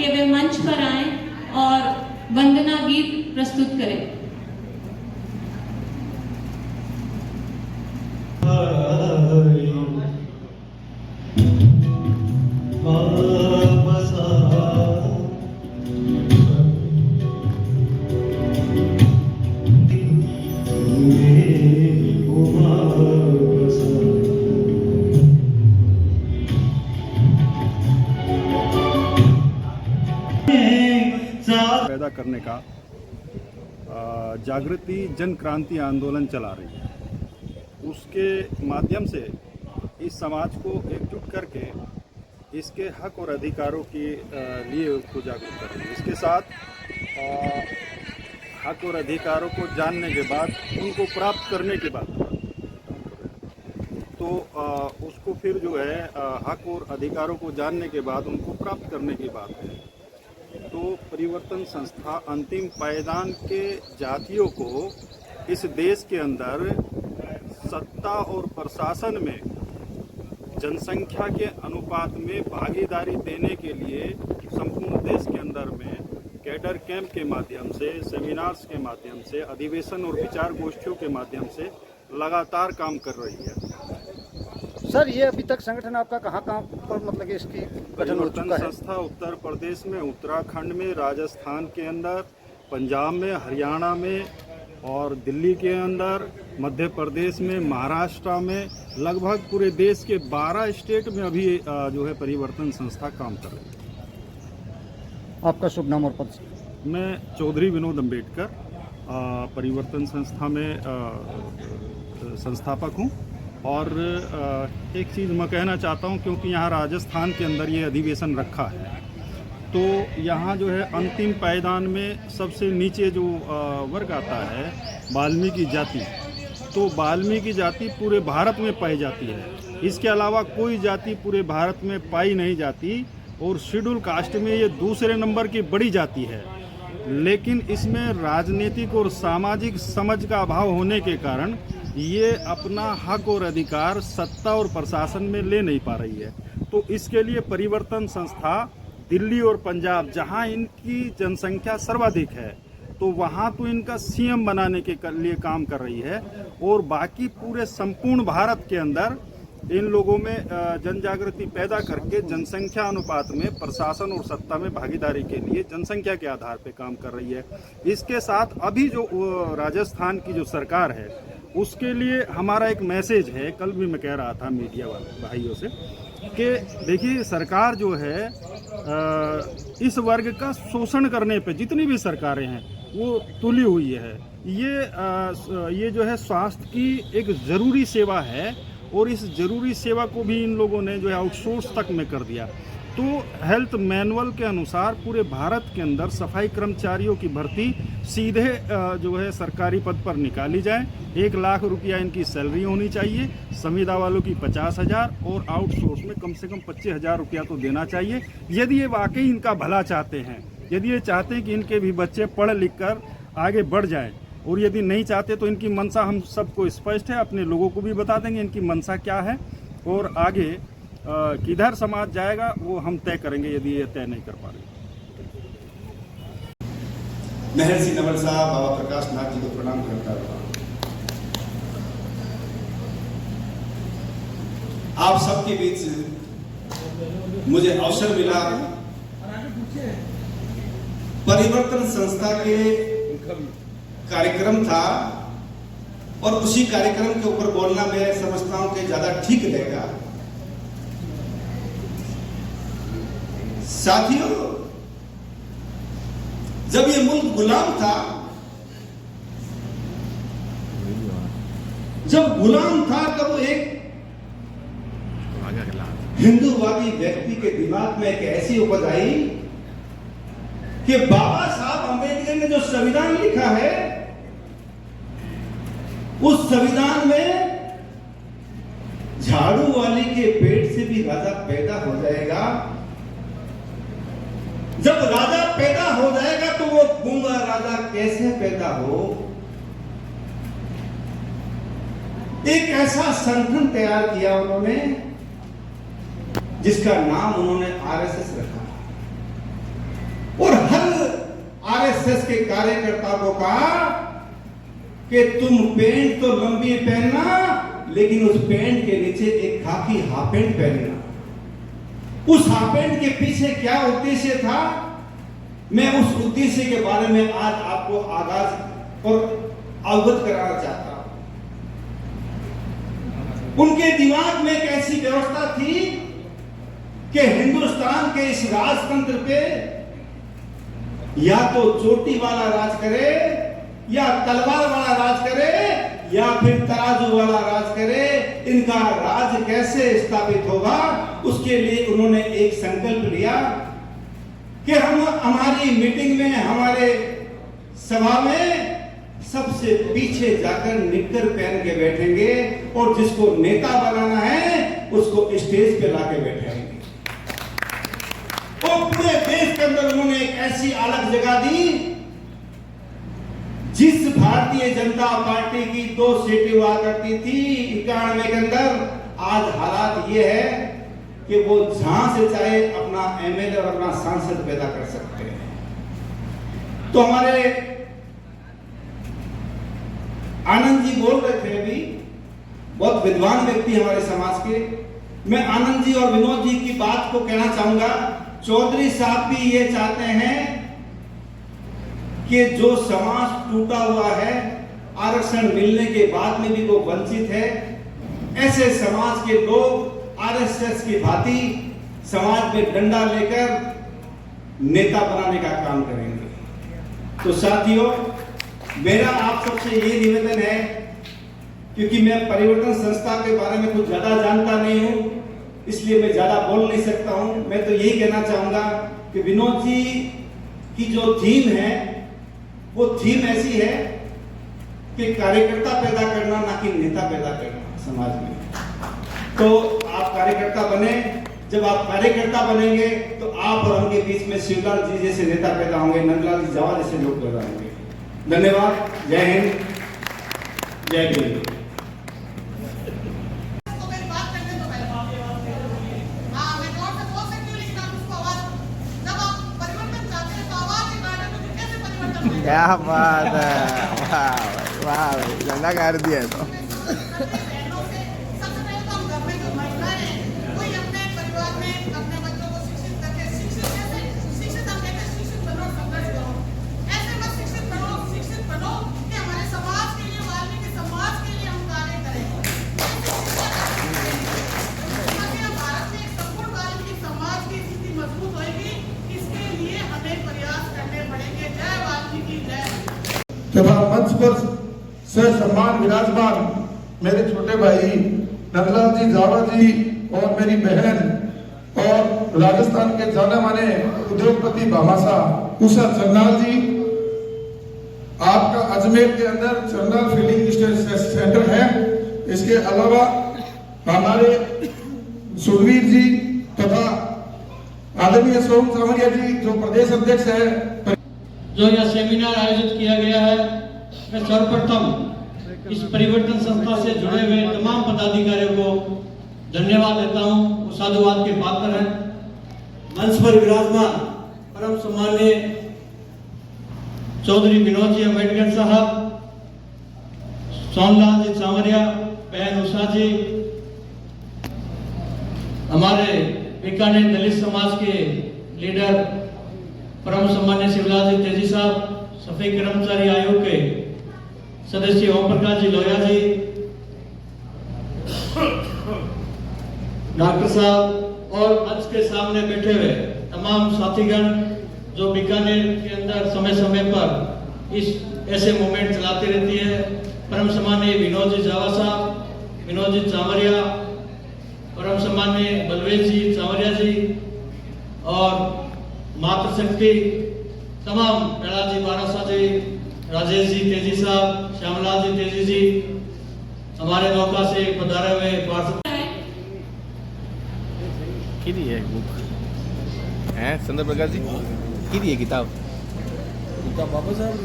कि वे मंच पर आएं और वंदना गीत प्रस्तुत करें। पैदा करने का जागृति जन क्रांति आंदोलन चला रही है। उसके माध्यम से इस समाज को एकजुट करके इसके हक और अधिकारों के लिए उसको जागरूक कर रही है। इसके साथ हक और अधिकारों को जानने के बाद, उनको प्राप्त करने के बाद तो उसको फिर जो है हक और अधिकारों को जानने के बाद उनको प्राप्त करने की बात है। तो परिवर्तन संस्था अंतिम पायदान के जातियों को इस देश के अंदर सत्ता और प्रशासन में जनसंख्या के अनुपात में भागीदारी देने के लिए संपूर्ण देश के अंदर में कैडर कैंप के माध्यम से, सेमिनार्स के माध्यम से, अधिवेशन और विचार गोष्ठियों के माध्यम से लगातार काम कर रही है। सर, ये अभी तक संगठन आपका कहाँ पर मतलब इसकी गठन हो चुका है? संस्था उत्तर प्रदेश में, उत्तराखंड में, राजस्थान के अंदर, पंजाब में, हरियाणा में और दिल्ली के अंदर, मध्य प्रदेश में, महाराष्ट्र में, लगभग पूरे देश के 12 स्टेट में अभी जो है परिवर्तन संस्था काम कर रही है। आपका शुभ नाम और पद? मैं चौधरी विनोद अम्बेडकर परिवर्तन संस्था में संस्थापक हूँ। और एक चीज़ मैं कहना चाहता हूँ, क्योंकि यहाँ राजस्थान के अंदर ये अधिवेशन रखा है, तो यहाँ जो है अंतिम पायदान में सबसे नीचे जो वर्ग आता है वाल्मीकि जाति, तो वाल्मीकि जाति पूरे भारत में पाई जाती है। इसके अलावा कोई जाति पूरे भारत में पाई नहीं जाती और शेड्यूल कास्ट में ये दूसरे नंबर की बड़ी जाति है। लेकिन इसमें राजनीतिक और सामाजिक समझ का अभाव होने के कारण ये अपना हक और अधिकार सत्ता और प्रशासन में ले नहीं पा रही है। तो इसके लिए परिवर्तन संस्था दिल्ली और पंजाब, जहां इनकी जनसंख्या सर्वाधिक है, तो वहां तो इनका सीएम बनाने के लिए काम कर रही है और बाकी पूरे संपूर्ण भारत के अंदर इन लोगों में जन जागृति पैदा करके जनसंख्या अनुपात में प्रशासन और सत्ता में भागीदारी के लिए जनसंख्या के आधार पर काम कर रही है। इसके साथ अभी जो राजस्थान की जो सरकार है, उसके लिए हमारा एक मैसेज है। कल भी मैं कह रहा था मीडिया वाले भाइयों से कि देखिए, सरकार जो है इस वर्ग का शोषण करने पे जितनी भी सरकारें हैं वो तुली हुई है। ये जो है स्वास्थ्य की एक ज़रूरी सेवा है और इस ज़रूरी सेवा को भी इन लोगों ने जो है आउटसोर्स तक में कर दिया। तो हेल्थ मैनुअल के अनुसार पूरे भारत के अंदर सफाई कर्मचारियों की भर्ती सीधे जो है सरकारी पद पर निकाली जाए। 1 लाख रुपया इनकी सैलरी होनी चाहिए, संविदा वालों की 50,000 और आउटसोर्स में कम से कम 25,000 रुपया तो देना चाहिए। यदि ये वाकई इनका भला चाहते हैं, यदि ये चाहते हैं कि इनके भी बच्चे पढ़ लिख कर आगे बढ़ जाएं, और यदि नहीं चाहते तो इनकी मंशा हम सबको स्पष्ट है, अपने लोगों को भी बता देंगे इनकी मंशा क्या है और आगे किधर समाज जाएगा वो हम तय करेंगे, यदि ये तय नहीं कर पा रहे। महर्षि नवल साहब, बाबा प्रकाश नाथ जी को प्रणाम करता हूँ। आप सबके बीच मुझे अवसर मिला परिवर्तन संस्था के कार्यक्रम था और उसी कार्यक्रम के ऊपर बोलना मैं समझता हूं कि ज्यादा ठीक रहेगा। साथियों, जब ये मुल्क गुलाम था, तब एक हिंदूवादी व्यक्ति के दिमाग में एक ऐसी उपज आई कि बाबा साहब अम्बेडकर ने जो संविधान लिखा है, उस संविधान में झाड़ू वाली के पेट से भी राजा पैदा हो जाएगा। जब राजा पैदा हो जाएगा तो वो गूंगा राजा कैसे पैदा हो। एक ऐसा संगठन तैयार किया उन्होंने जिसका नाम उन्होंने आरएसएस रखा। और हर आरएसएस के कार्यकर्ता को कहा कि तुम पेंट तो लंबी पहनना, लेकिन उस पेंट के नीचे एक खाकी हाफ पेंट पहनना। उस हाफ पेंट के पीछे क्या उद्देश्य था, मैं उस उद्देश्य के बारे में आज आपको आगाज और अवगत कराना चाहता हूं। उनके दिमाग में एक ऐसी व्यवस्था थी कि हिंदुस्तान के इस राजतंत्र पे या तो चोटी वाला राज करे, या तलवार वाला राज करे, या फिर तराजू वाला राज करे। इनका राज कैसे स्थापित होगा, उसके लिए उन्होंने एक संकल्प लिया कि हम हमारी मीटिंग में, हमारे सभा में सबसे पीछे जाकर निक्कर पहन के बैठेंगे और जिसको नेता बनाना है उसको स्टेज पे लाके बैठाएंगे। और पूरे देश के अंदर उन्होंने एक ऐसी अलग जगह दी, जिस भारतीय जनता पार्टी की 2 सीटें हुआ करती थी 91 के अंदर, आज हालात ये है कि वो जहां से चाहे अपना एमएलए और अपना सांसद पैदा कर सकते हैं। तो हमारे आनंद जी बोल रहे थे अभी, बहुत विद्वान व्यक्ति हमारे समाज के। मैं आनंद जी और विनोद जी की बात को कहना चाहूंगा, चौधरी साहब भी ये चाहते हैं कि जो समाज टूटा हुआ है, आरक्षण मिलने के बाद में भी वो वंचित है, ऐसे समाज के लोग आरएसएस की भांति समाज में डंडा लेकर नेता बनाने का काम करेंगे। तो साथियों, मेरा आप सबसे ये निवेदन है, क्योंकि मैं परिवर्तन संस्था के बारे में कुछ ज्यादा जानता नहीं हूं, इसलिए मैं ज्यादा बोल नहीं सकता हूं। मैं तो यही कहना चाहूंगा कि विनोद जी की जो थीम है, वो थीम ऐसी है कि कार्यकर्ता पैदा करना, ना कि नेता पैदा करना समाज में। तो आप कार्यकर्ता बने, जब आप कार्यकर्ता बनेंगे तो आप और उनके बीच में शिवलाल जी जैसे नेता पैदा होंगे, नंदलाल जी जावा जैसे लोग पैदा होंगे। धन्यवाद। जय हिंद, जय भीम। क्या बात है, वाह वाह, झंडा गाड़ दिया तो। तथा मंच पर सम्मान विराजमान मेरे छोटे भाई नंदलाल जी जावा जी और मेरी बहन और राजस्थान के जाने माने उद्योगपति भामासा उषा चरनाल जी, आपका अजमेर के अंदर चरनाल फील्डिंग सेंटर है। इसके अलावा हमारे सुखवीर जी तथा आदरणीय सोम सावरिया जी जो प्रदेश अध्यक्ष है। जो यह सेमिनार आयोजित किया गया है, मैं सर्वप्रथम इस परिवर्तन संस्था से जुड़े हुए तमाम पदाधिकारियों को धन्यवाद देता हूं, वो साधुवाद के पात्र हैं। मंच पर विराजमान परम सम्माननीय चौधरी विनोद जी अम्बेडकर साहब, सोमलाल जी सांवरिया, बहन उषा जी, हमारे बीकानेर दलित समाज के लीडर परम सम्मान्य शिवलाल जी तेजी साहब, सफाई कर्मचारी आयोग के सदस्य ओम प्रकाश जी लोहिया जी, डॉक्टर साहब और मंच के सामने बैठे हुए तमाम साथीगण जो बीकानेर के अंदर समय समय पर इस ऐसे मूवमेंट चलाते रहती है। परम सम्मान्य विनोद जी जावा साहब, विनोद जी चामरिया, परम सम्मान्य बलवेज जी चामरिया जी और मातृशक्ति तमाम प्रहलाद जी बारासा जी, राजेश जी तेजी साहब, श्यामलाल जी तेजी जी, हमारे नौका से पधारे हुए पार्षद किरी है बुक हैं सुंदर प्रकाश जी, किरी है किताब बाबा साहब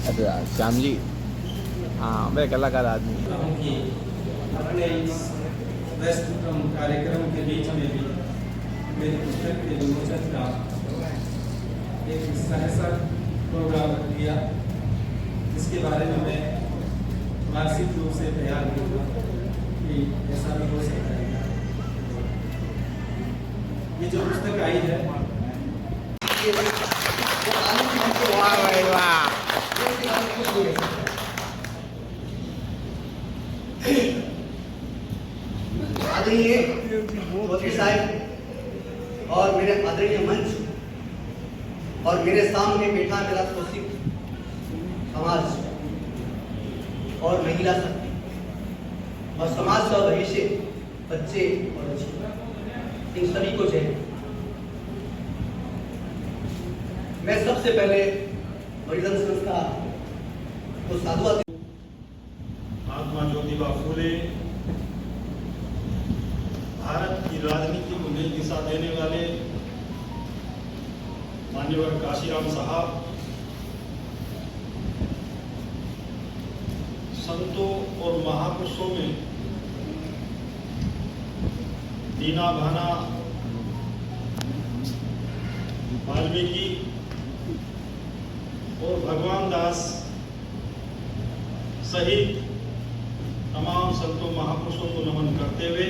अच्छा श्याम जी, हाँ मेरे कलाकार आदमी। अपने इस व्यस्त कार्यक्रम के बीच में भी मेरी पुस्तक के विमोचन का एक सहसा प्रोग्राम रख दिया, जिसके बारे में मैं मानसिक रूप से तैयार हुआ कि ऐसा भी हो सकता है। ये जो पुस्तक आई है वाह भाई वाह। आदरणीय चौधरी साहब और मेरे आदरणीय मंच और मेरे सामने बैठा मेरा शोषित समाज और महिला शक्ति और समाज का भविष्य, बच्चे और बच्चे, इन सभी को जय। मैं सबसे पहले हरिजन संस्था को साधुवाद। महात्मा ज्योतिबा फूले भारत की राजनीति को नई दिशा देने वाले मान्यवर काशीराम साहब संतों और महापुरुषों में दीना भाना वाल्मीकि और भगवान दास सहित तमाम संतों महापुरुषों को नमन करते हुए